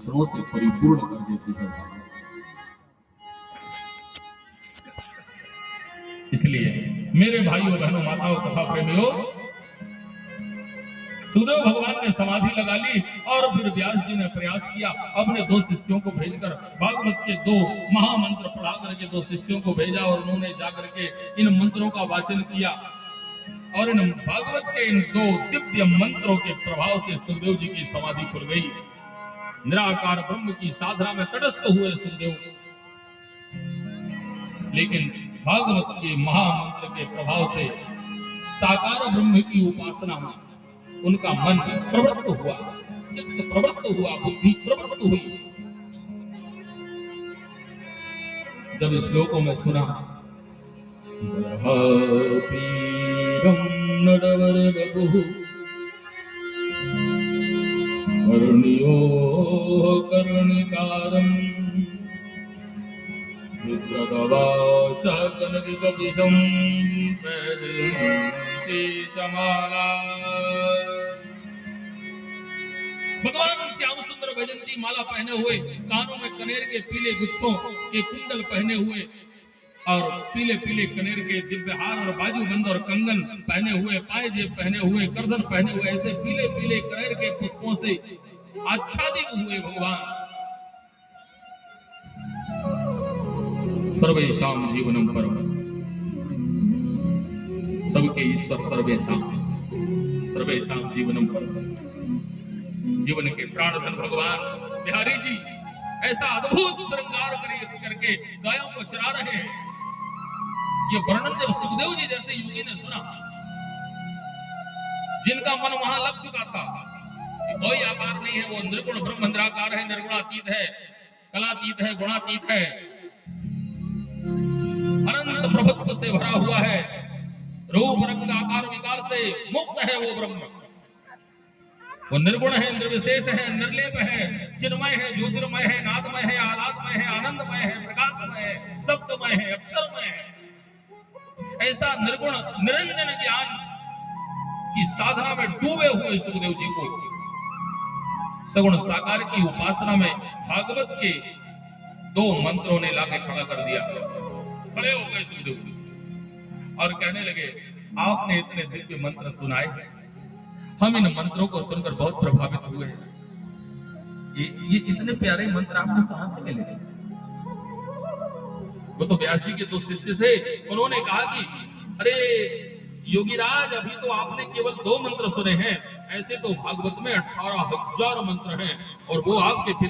लक्षणों से परिपूर्ण कर देती है। इसलिए मेरे भाइयों बहनों माताओं तथा प्रेमियों, सुखदेव भगवान ने समाधि लगा ली और फिर व्यास जी ने प्रयास किया अपने 2 शिष्यों को भेजकर भागवत के 2 महामंत्र पढ़ा करके 2 शिष्यों को भेजा और उन्होंने जाकर के इन मंत्रों का वाचन किया और इन भागवत के इन 2 दिव्य मंत्रों के प्रभाव से सुखदेव जी की समाधि खुल गई। निराकार ब्रह्म की साधना में तटस्थ हुए सुखदेव, लेकिन भागवत के महामंत्र के प्रभाव से साकार ब्रह्म की उपासना में उनका मन प्रवृत्त हुआ, चित्त प्रवृत्त हुआ, बुद्धि प्रवृत्त हुई। जब श्लोकों में सुना नडवर बभुः कर्णियो कर्णिकारम् विद्रदवाशकनविकपिशं प्रदन्ति चमाला। भगवान श्याम सुंदर वैजंती माला पहने हुए, कानों में कनेर के पीले गुच्छों के कुंडल पहने हुए और पीले पीले कनेर के दिव्य हार और बाजूबंद और कंगन पहने हुए, पायजेब पहने हुए, गर्दन पहने हुए, ऐसे पीले पीले कनेर के पुष्पों से आच्छादित हुए भगवान सर्वेशाम जीवनम परम, सबके ईश्वर सर्वेशाम जीवनम परम, जीवन के प्राणधन भगवान बिहारी जी ऐसा अद्भुत श्रृंगार करके गायों को चरा रहे हैं। ये वर्णन जब सुखदेव जी जैसे योगी ने सुना, जिनका मन वहां लग चुका था कि कोई आकार नहीं है, वो निर्गुण ब्रह्म निराकार है, निर्गुणातीत है, कलातीत है, गुणातीत है, अनंत प्रभुत्व से भरा हुआ है, रूप रंग आकार विकार से मुक्त है वो ब्रह्म। वो निर्गुण है, निर्विशेष है, निर्लेप है, चिन्मय है, ज्योतिर्मय है, नादमय है, आह्लादमय है, आनंदमय है, प्रकाशमय है, सप्तमय है, अक्षरमय है। ऐसा निर्गुण निरंजन ज्ञान की साधना में डूबे हुए सुखदेव जी को सगुण साकार की उपासना में भागवत के 2 मंत्रों ने लाके खड़ा कर दिया। खड़े हो गए सुखदेव जी और कहने लगे, आपने इतने दिव्य मंत्र सुनाए, हम इन मंत्रों को सुनकर बहुत प्रभावित हुए। ये इतने प्यारे मंत्र आपको कहां से मिले? वो तो व्यास जी के 2 शिष्य थे, उन्होंने कहा कि अरे योगीराज, अभी तो आपने केवल 2 मंत्र सुने हैं, ऐसे तो भागवत में 18,000 मंत्र हैं और वो आपके